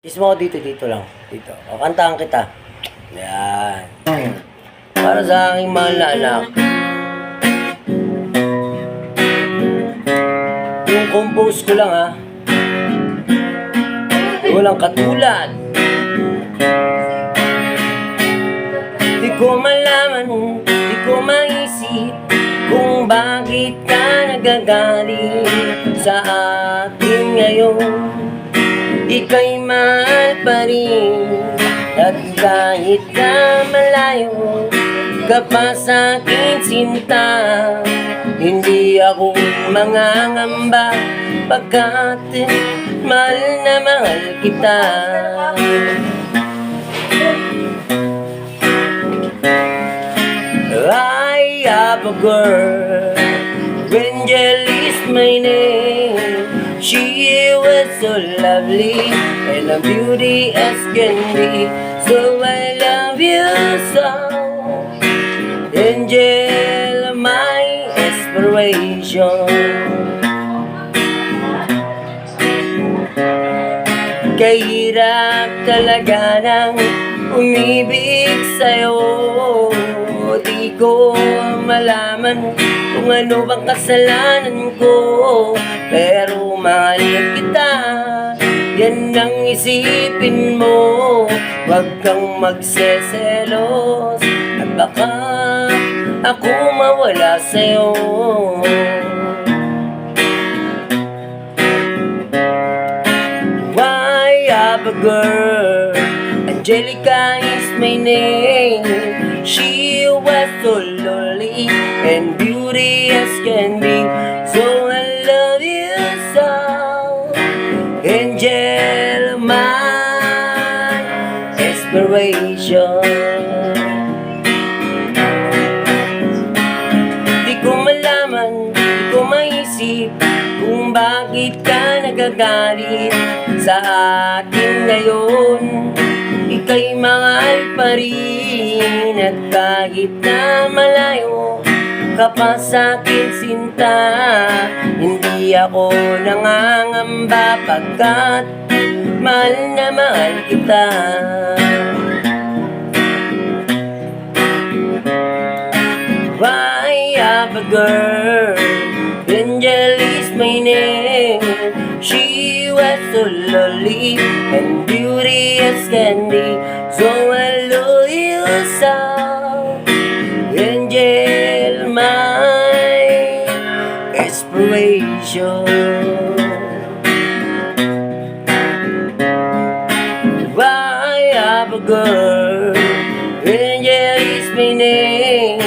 Kiss mo ako dito lang. Dito. O, kantahan kita. Yan. Para sa aking mahal na anak. Yung compose ko lang, ha. Walang katulad. Di ko malaman, di ko maisip kung bakit ka nagagalit sa akin ngayon. Ika'y mahal pa rin, at kahit na malayo ka pa sa'kin sinta, hindi ako mangangamba pagkat mahal na mahal kita. I have a girl, Angel is my name. She was so lovely and a beauty as can be. So I love you so, Angel, my inspiration. Kahirap talaga nang umibig sa'yo. Di ko malaman kung ano bang kasalanan ko, pero mahal kita, yan ang isipin mo. Huwag kang magseselos, at baka ako mawala sa'yo. I have a girl, Angelica is my name. She was so lonely and beauty as can be. So I love you so, Angel, my inspiration. Di ko malaman, di ko maisip kung bakit ka nagagalit sa akin ngayon. Ika'y mahal pa rin, at kahit na malayo ka pa sa'kin sinta, hindi ako nangangamba pagkat mahal na mahal kita. I have a girl, Angel is my name. She was so lovely and beauty as can be. So I love you so, Angel, my inspiration. I have a girl, Angel is my name.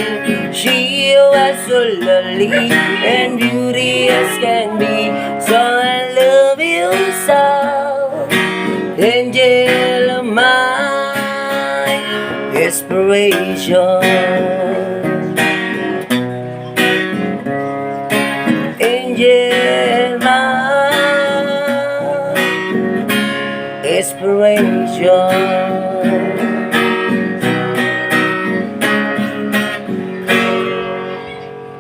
She was so lovely and beauty as can be. So I love you so, Angel, my inspiration. Angel, my inspiration.